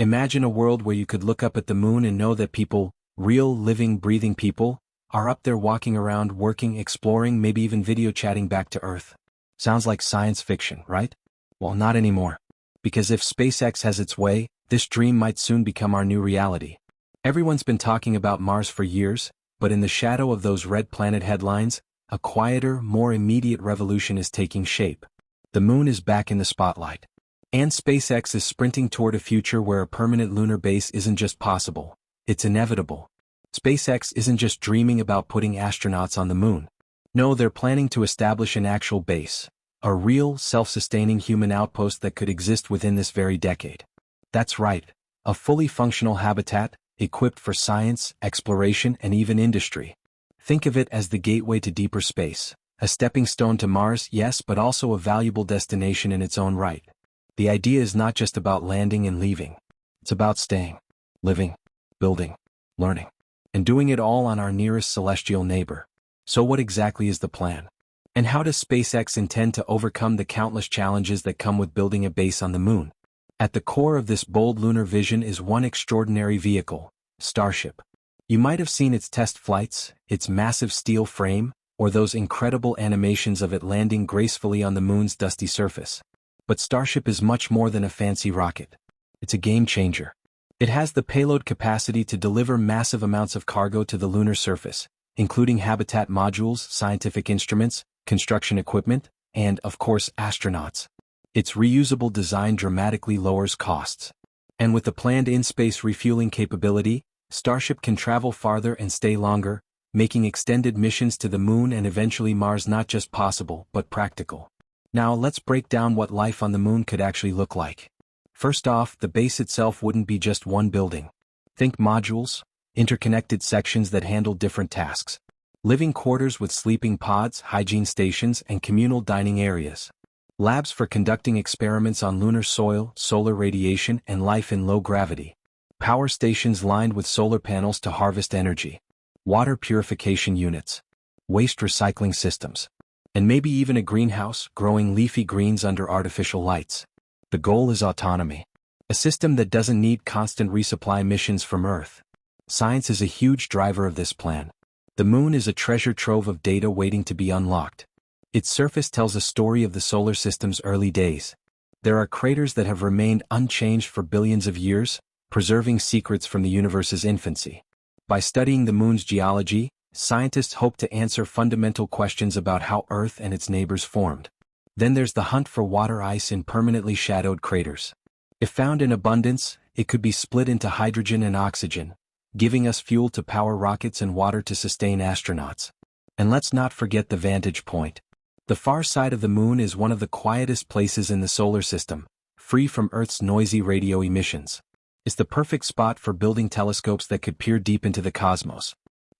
Imagine a world where you could look up at the moon and know that people, real, living, breathing people, are up there walking around, working, exploring, maybe even video chatting back to Earth. Sounds like science fiction, right? Well, not anymore. Because if SpaceX has its way, this dream might soon become our new reality. Everyone's been talking about Mars for years, but in the shadow of those red planet headlines, a quieter, more immediate revolution is taking shape. The moon is back in the spotlight. And SpaceX is sprinting toward a future where a permanent lunar base isn't just possible, it's inevitable. SpaceX isn't just dreaming about putting astronauts on the moon. No, they're planning to establish an actual base, a real, self-sustaining human outpost that could exist within this very decade. That's right, a fully functional habitat, equipped for science, exploration, and even industry. Think of it as the gateway to deeper space, a stepping stone to Mars, yes, but also a valuable destination in its own right. The idea is not just about landing and leaving. It's about staying, living, building, learning, and doing it all on our nearest celestial neighbor. So what exactly is the plan? And how does SpaceX intend to overcome the countless challenges that come with building a base on the moon? At the core of this bold lunar vision is one extraordinary vehicle, Starship. You might have seen its test flights, its massive steel frame, or those incredible animations of it landing gracefully on the moon's dusty surface. But Starship is much more than a fancy rocket. It's a game changer. It has the payload capacity to deliver massive amounts of cargo to the lunar surface, including habitat modules, scientific instruments, construction equipment, and, of course, astronauts. Its reusable design dramatically lowers costs. And with the planned in-space refueling capability, Starship can travel farther and stay longer, making extended missions to the moon and eventually Mars not just possible, but practical. Now let's break down what life on the moon could actually look like. First off, the base itself wouldn't be just one building. Think modules, interconnected sections that handle different tasks. Living quarters with sleeping pods, hygiene stations, and communal dining areas. Labs for conducting experiments on lunar soil, solar radiation, and life in low gravity. Power stations lined with solar panels to harvest energy. Water purification units. Waste recycling systems. And maybe even a greenhouse, growing leafy greens under artificial lights. The goal is autonomy. A system that doesn't need constant resupply missions from Earth. Science is a huge driver of this plan. The moon is a treasure trove of data waiting to be unlocked. Its surface tells a story of the solar system's early days. There are craters that have remained unchanged for billions of years, preserving secrets from the universe's infancy. By studying the moon's geology, scientists hope to answer fundamental questions about how Earth and its neighbors formed. Then there's the hunt for water ice in permanently shadowed craters. If found in abundance, it could be split into hydrogen and oxygen, giving us fuel to power rockets and water to sustain astronauts. And let's not forget the vantage point. The far side of the moon is one of the quietest places in the solar system, free from Earth's noisy radio emissions. It's the perfect spot for building telescopes that could peer deep into the cosmos.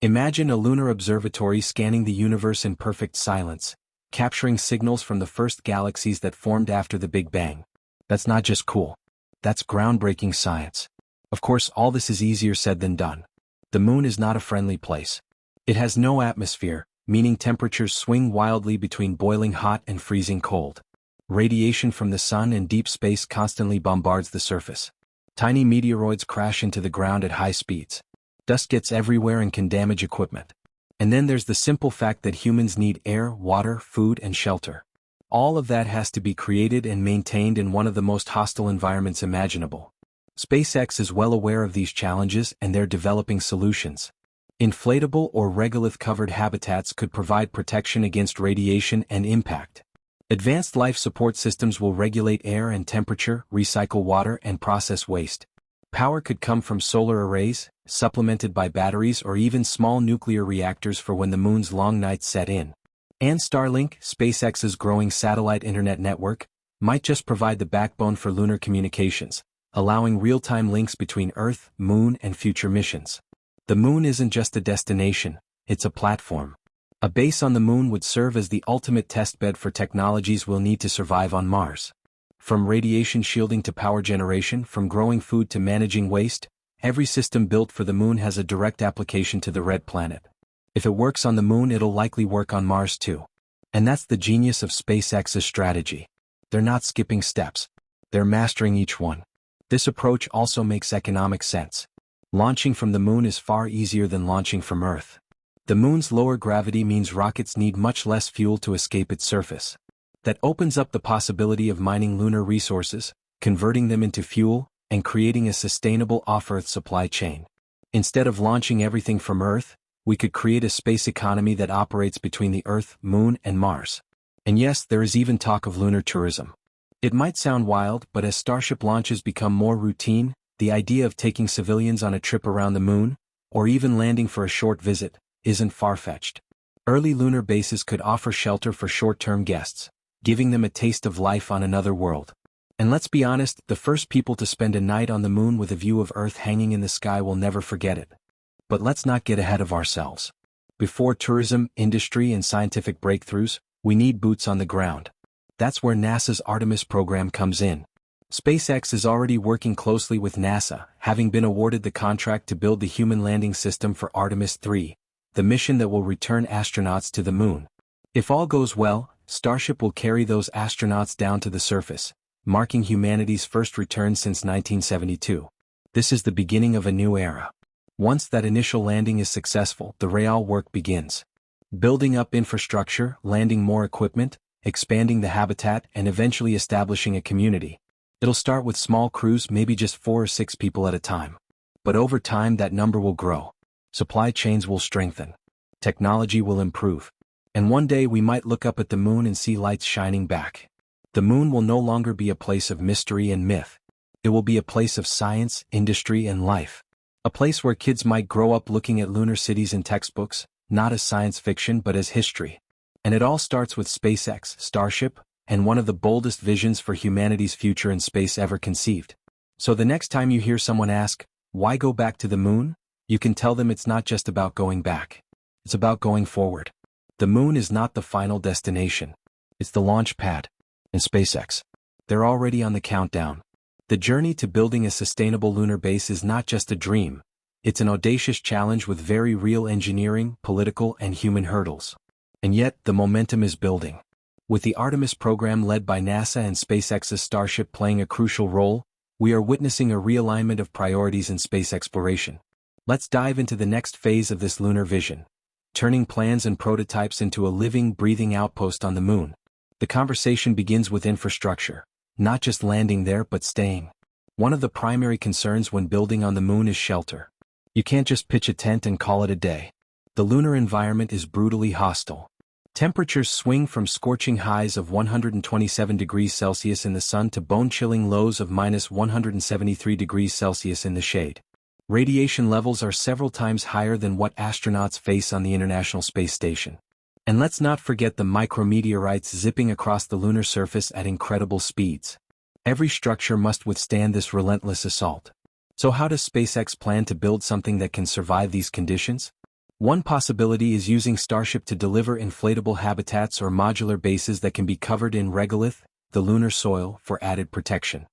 Imagine a lunar observatory scanning the universe in perfect silence, capturing signals from the first galaxies that formed after the Big Bang. That's not just cool. That's groundbreaking science. Of course, all this is easier said than done. The moon is not a friendly place. It has no atmosphere, meaning temperatures swing wildly between boiling hot and freezing cold. Radiation from the sun and deep space constantly bombards the surface. Tiny meteoroids crash into the ground at high speeds. Dust gets everywhere and can damage equipment. And then there's the simple fact that humans need air, water, food, and shelter. All of that has to be created and maintained in one of the most hostile environments imaginable. SpaceX is well aware of these challenges and they're developing solutions. Inflatable or regolith-covered habitats could provide protection against radiation and impact. Advanced life support systems will regulate air and temperature, recycle water, and process waste. Power could come from solar arrays, supplemented by batteries or even small nuclear reactors for when the moon's long nights set in. And Starlink, SpaceX's growing satellite internet network, might just provide the backbone for lunar communications, allowing real-time links between Earth, Moon, and future missions. The moon isn't just a destination, it's a platform. A base on the moon would serve as the ultimate testbed for technologies we'll need to survive on Mars. From radiation shielding to power generation, from growing food to managing waste, every system built for the moon has a direct application to the red planet. If it works on the moon, it'll likely work on Mars too. And that's the genius of SpaceX's strategy. They're not skipping steps. They're mastering each one. This approach also makes economic sense. Launching from the moon is far easier than launching from Earth. The moon's lower gravity means rockets need much less fuel to escape its surface. That opens up the possibility of mining lunar resources, converting them into fuel, and creating a sustainable off-Earth supply chain. Instead of launching everything from Earth, we could create a space economy that operates between the Earth, Moon, and Mars. And yes, there is even talk of lunar tourism. It might sound wild, but as Starship launches become more routine, the idea of taking civilians on a trip around the moon, or even landing for a short visit, isn't far-fetched. Early lunar bases could offer shelter for short-term guests, giving them a taste of life on another world. And let's be honest, the first people to spend a night on the moon with a view of Earth hanging in the sky will never forget it. But let's not get ahead of ourselves. Before tourism, industry, and scientific breakthroughs, we need boots on the ground. That's where NASA's Artemis program comes in. SpaceX is already working closely with NASA, having been awarded the contract to build the human landing system for Artemis 3, the mission that will return astronauts to the moon. If all goes well, Starship will carry those astronauts down to the surface, marking humanity's first return since 1972. This is the beginning of a new era. Once that initial landing is successful, the real work begins. Building up infrastructure, landing more equipment, expanding the habitat, and eventually establishing a community. It'll start with small crews, maybe just 4 or 6 people at a time. But over time that number will grow. Supply chains will strengthen. Technology will improve. And one day we might look up at the moon and see lights shining back. The moon will no longer be a place of mystery and myth. It will be a place of science, industry, and life. A place where kids might grow up looking at lunar cities in textbooks, not as science fiction but as history. And it all starts with SpaceX, Starship, and one of the boldest visions for humanity's future in space ever conceived. So the next time you hear someone ask, why go back to the moon? You can tell them it's not just about going back. It's about going forward. The moon is not the final destination. It's the launch pad. And SpaceX, they're already on the countdown. The journey to building a sustainable lunar base is not just a dream. It's an audacious challenge with very real engineering, political, and human hurdles. And yet, the momentum is building. With the Artemis program led by NASA and SpaceX's Starship playing a crucial role, we are witnessing a realignment of priorities in space exploration. Let's dive into the next phase of this lunar vision, turning plans and prototypes into a living, breathing outpost on the moon. The conversation begins with infrastructure, not just landing there but staying. One of the primary concerns when building on the moon is shelter. You can't just pitch a tent and call it a day. The lunar environment is brutally hostile. Temperatures swing from scorching highs of 127 degrees Celsius in the sun to bone-chilling lows of minus 173 degrees Celsius in the shade. Radiation levels are several times higher than what astronauts face on the International Space Station. And let's not forget the micrometeorites zipping across the lunar surface at incredible speeds. Every structure must withstand this relentless assault. So how does SpaceX plan to build something that can survive these conditions? One possibility is using Starship to deliver inflatable habitats or modular bases that can be covered in regolith, the lunar soil, for added protection.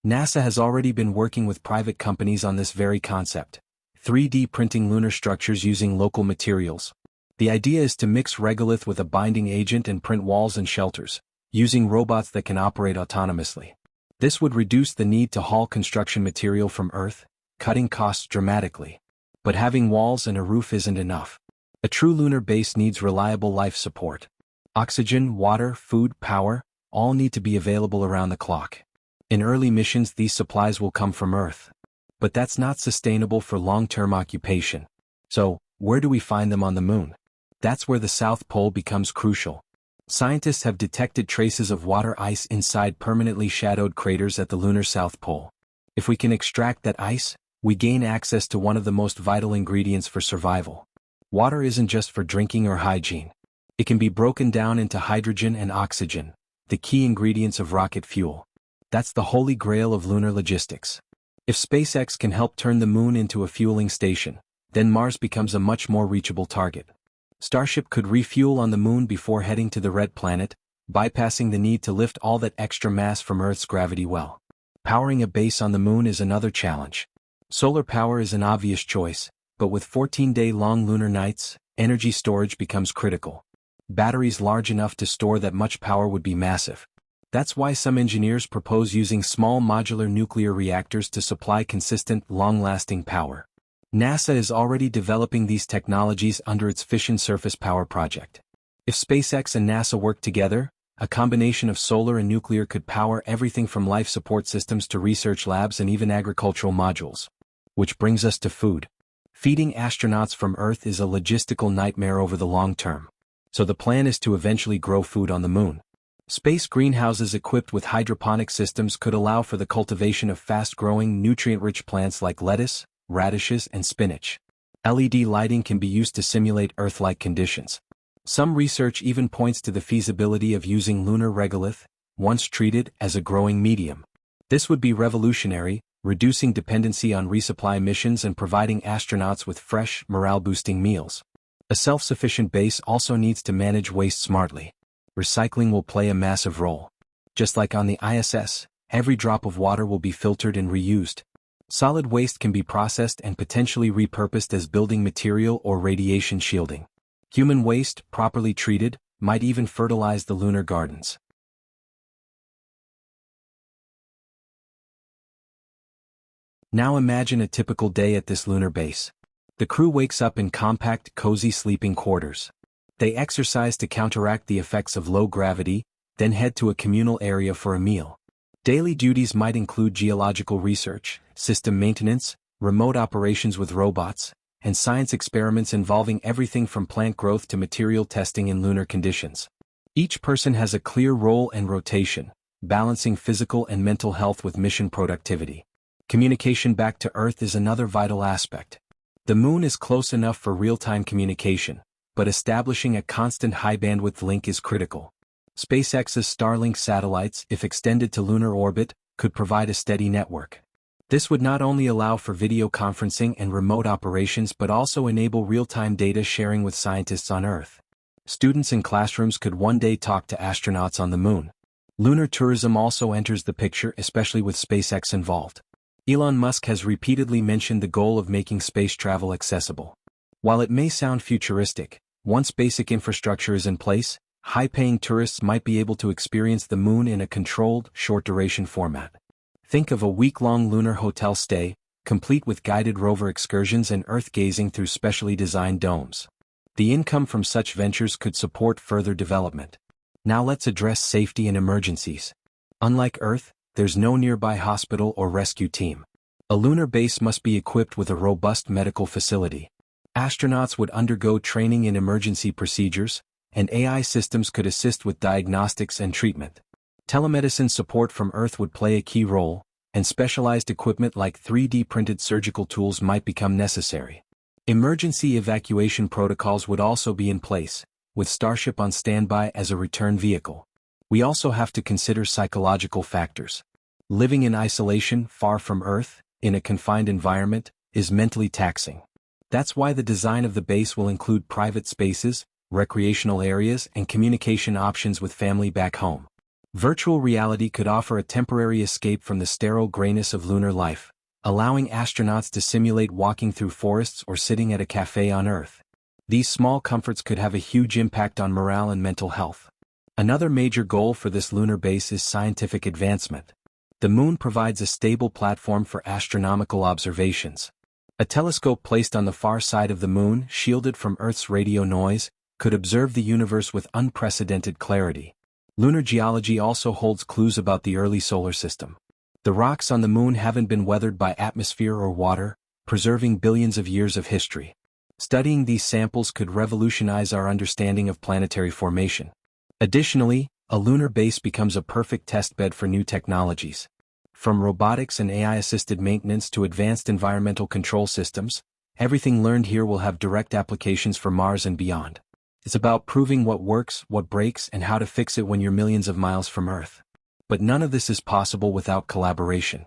NASA has already been working with private companies on this very concept, 3D printing lunar structures using local materials. The idea is to mix regolith with a binding agent and print walls and shelters, using robots that can operate autonomously. This would reduce the need to haul construction material from Earth, cutting costs dramatically. But having walls and a roof isn't enough. A true lunar base needs reliable life support. Oxygen, water, food, power, all need to be available around the clock. In early missions these supplies will come from Earth. But that's not sustainable for long-term occupation. So, where do we find them on the moon? That's where the South Pole becomes crucial. Scientists have detected traces of water ice inside permanently shadowed craters at the lunar South Pole. If we can extract that ice, we gain access to one of the most vital ingredients for survival. Water isn't just for drinking or hygiene. It can be broken down into hydrogen and oxygen, the key ingredients of rocket fuel. That's the holy grail of lunar logistics. If SpaceX can help turn the moon into a fueling station, then Mars becomes a much more reachable target. Starship could refuel on the moon before heading to the red planet, bypassing the need to lift all that extra mass from Earth's gravity well. Powering a base on the moon is another challenge. Solar power is an obvious choice, but with 14-day-long lunar nights, energy storage becomes critical. Batteries large enough to store that much power would be massive. That's why some engineers propose using small modular nuclear reactors to supply consistent, long-lasting power. NASA is already developing these technologies under its Fission Surface Power project. If SpaceX and NASA work together, a combination of solar and nuclear could power everything from life support systems to research labs and even agricultural modules. Which brings us to food. Feeding astronauts from Earth is a logistical nightmare over the long term. So the plan is to eventually grow food on the moon. Space greenhouses equipped with hydroponic systems could allow for the cultivation of fast-growing, nutrient-rich plants like lettuce, radishes, and spinach. LED lighting can be used to simulate Earth-like conditions. Some research even points to the feasibility of using lunar regolith, once treated, as a growing medium. This would be revolutionary, reducing dependency on resupply missions and providing astronauts with fresh, morale-boosting meals. A self-sufficient base also needs to manage waste smartly. Recycling will play a massive role. Just like on the ISS, every drop of water will be filtered and reused. Solid waste can be processed and potentially repurposed as building material or radiation shielding. Human waste, properly treated, might even fertilize the lunar gardens. Now imagine a typical day at this lunar base. The crew wakes up in compact, cozy sleeping quarters. They exercise to counteract the effects of low gravity, then head to a communal area for a meal. Daily duties might include geological research, system maintenance, remote operations with robots, and science experiments involving everything from plant growth to material testing in lunar conditions. Each person has a clear role and rotation, balancing physical and mental health with mission productivity. Communication back to Earth is another vital aspect. The moon is close enough for real-time communication, but establishing a constant high-bandwidth link is critical. SpaceX's Starlink satellites, if extended to lunar orbit, could provide a steady network. This would not only allow for video conferencing and remote operations but also enable real-time data sharing with scientists on Earth. Students in classrooms could one day talk to astronauts on the moon. Lunar tourism also enters the picture, especially with SpaceX involved. Elon Musk has repeatedly mentioned the goal of making space travel accessible. While it may sound futuristic, once basic infrastructure is in place, high-paying tourists might be able to experience the moon in a controlled, short-duration format. Think of a week-long lunar hotel stay, complete with guided rover excursions and Earth-gazing through specially designed domes. The income from such ventures could support further development. Now let's address safety and emergencies. Unlike Earth, there's no nearby hospital or rescue team. A lunar base must be equipped with a robust medical facility. Astronauts would undergo training in emergency procedures, and AI systems could assist with diagnostics and treatment. Telemedicine support from Earth would play a key role, and specialized equipment like 3D-printed surgical tools might become necessary. Emergency evacuation protocols would also be in place, with Starship on standby as a return vehicle. We also have to consider psychological factors. Living in isolation, far from Earth, in a confined environment, is mentally taxing. That's why the design of the base will include private spaces, recreational areas, and communication options with family back home. Virtual reality could offer a temporary escape from the sterile grayness of lunar life, allowing astronauts to simulate walking through forests or sitting at a cafe on Earth. These small comforts could have a huge impact on morale and mental health. Another major goal for this lunar base is scientific advancement. The moon provides a stable platform for astronomical observations. A telescope placed on the far side of the moon, shielded from Earth's radio noise, could observe the universe with unprecedented clarity. Lunar geology also holds clues about the early solar system. The rocks on the moon haven't been weathered by atmosphere or water, preserving billions of years of history. Studying these samples could revolutionize our understanding of planetary formation. Additionally, a lunar base becomes a perfect testbed for new technologies. From robotics and AI-assisted maintenance to advanced environmental control systems, everything learned here will have direct applications for Mars and beyond. It's about proving what works, what breaks, and how to fix it when you're millions of miles from Earth. But none of this is possible without collaboration.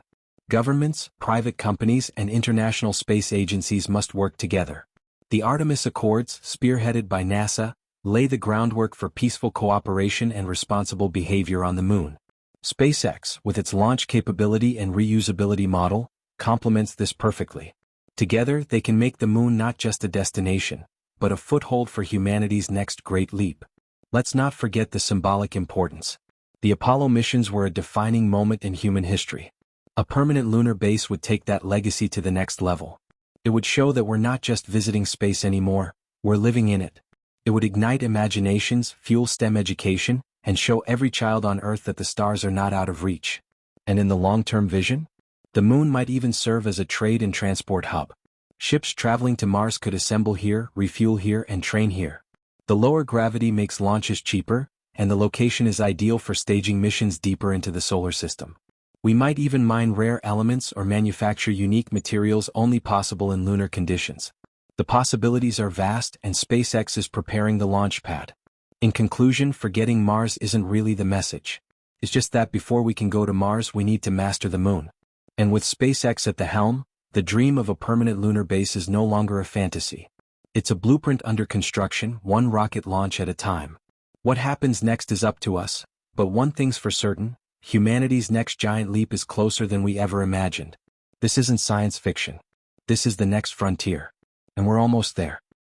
Governments, private companies, and international space agencies must work together. The Artemis Accords, spearheaded by NASA, lay the groundwork for peaceful cooperation and responsible behavior on the moon. SpaceX, with its launch capability and reusability model, complements this perfectly. Together, they can make the moon not just a destination, but a foothold for humanity's next great leap. Let's not forget the symbolic importance. The Apollo missions were a defining moment in human history. A permanent lunar base would take that legacy to the next level. It would show that we're not just visiting space anymore, we're living in it. It would ignite imaginations, fuel STEM education, and show every child on Earth that the stars are not out of reach. And in the long-term vision, the moon might even serve as a trade and transport hub. Ships traveling to Mars could assemble here, refuel here, and train here. The lower gravity makes launches cheaper, and the location is ideal for staging missions deeper into the solar system. We might even mine rare elements or manufacture unique materials only possible in lunar conditions. The possibilities are vast, and SpaceX is preparing the launch pad. In conclusion, forgetting Mars isn't really the message. It's just that before we can go to Mars, we need to master the moon. And with SpaceX at the helm, the dream of a permanent lunar base is no longer a fantasy. It's a blueprint under construction, one rocket launch at a time. What happens next is up to us, but one thing's for certain: humanity's next giant leap is closer than we ever imagined. This isn't science fiction. This is the next frontier. And we're almost there.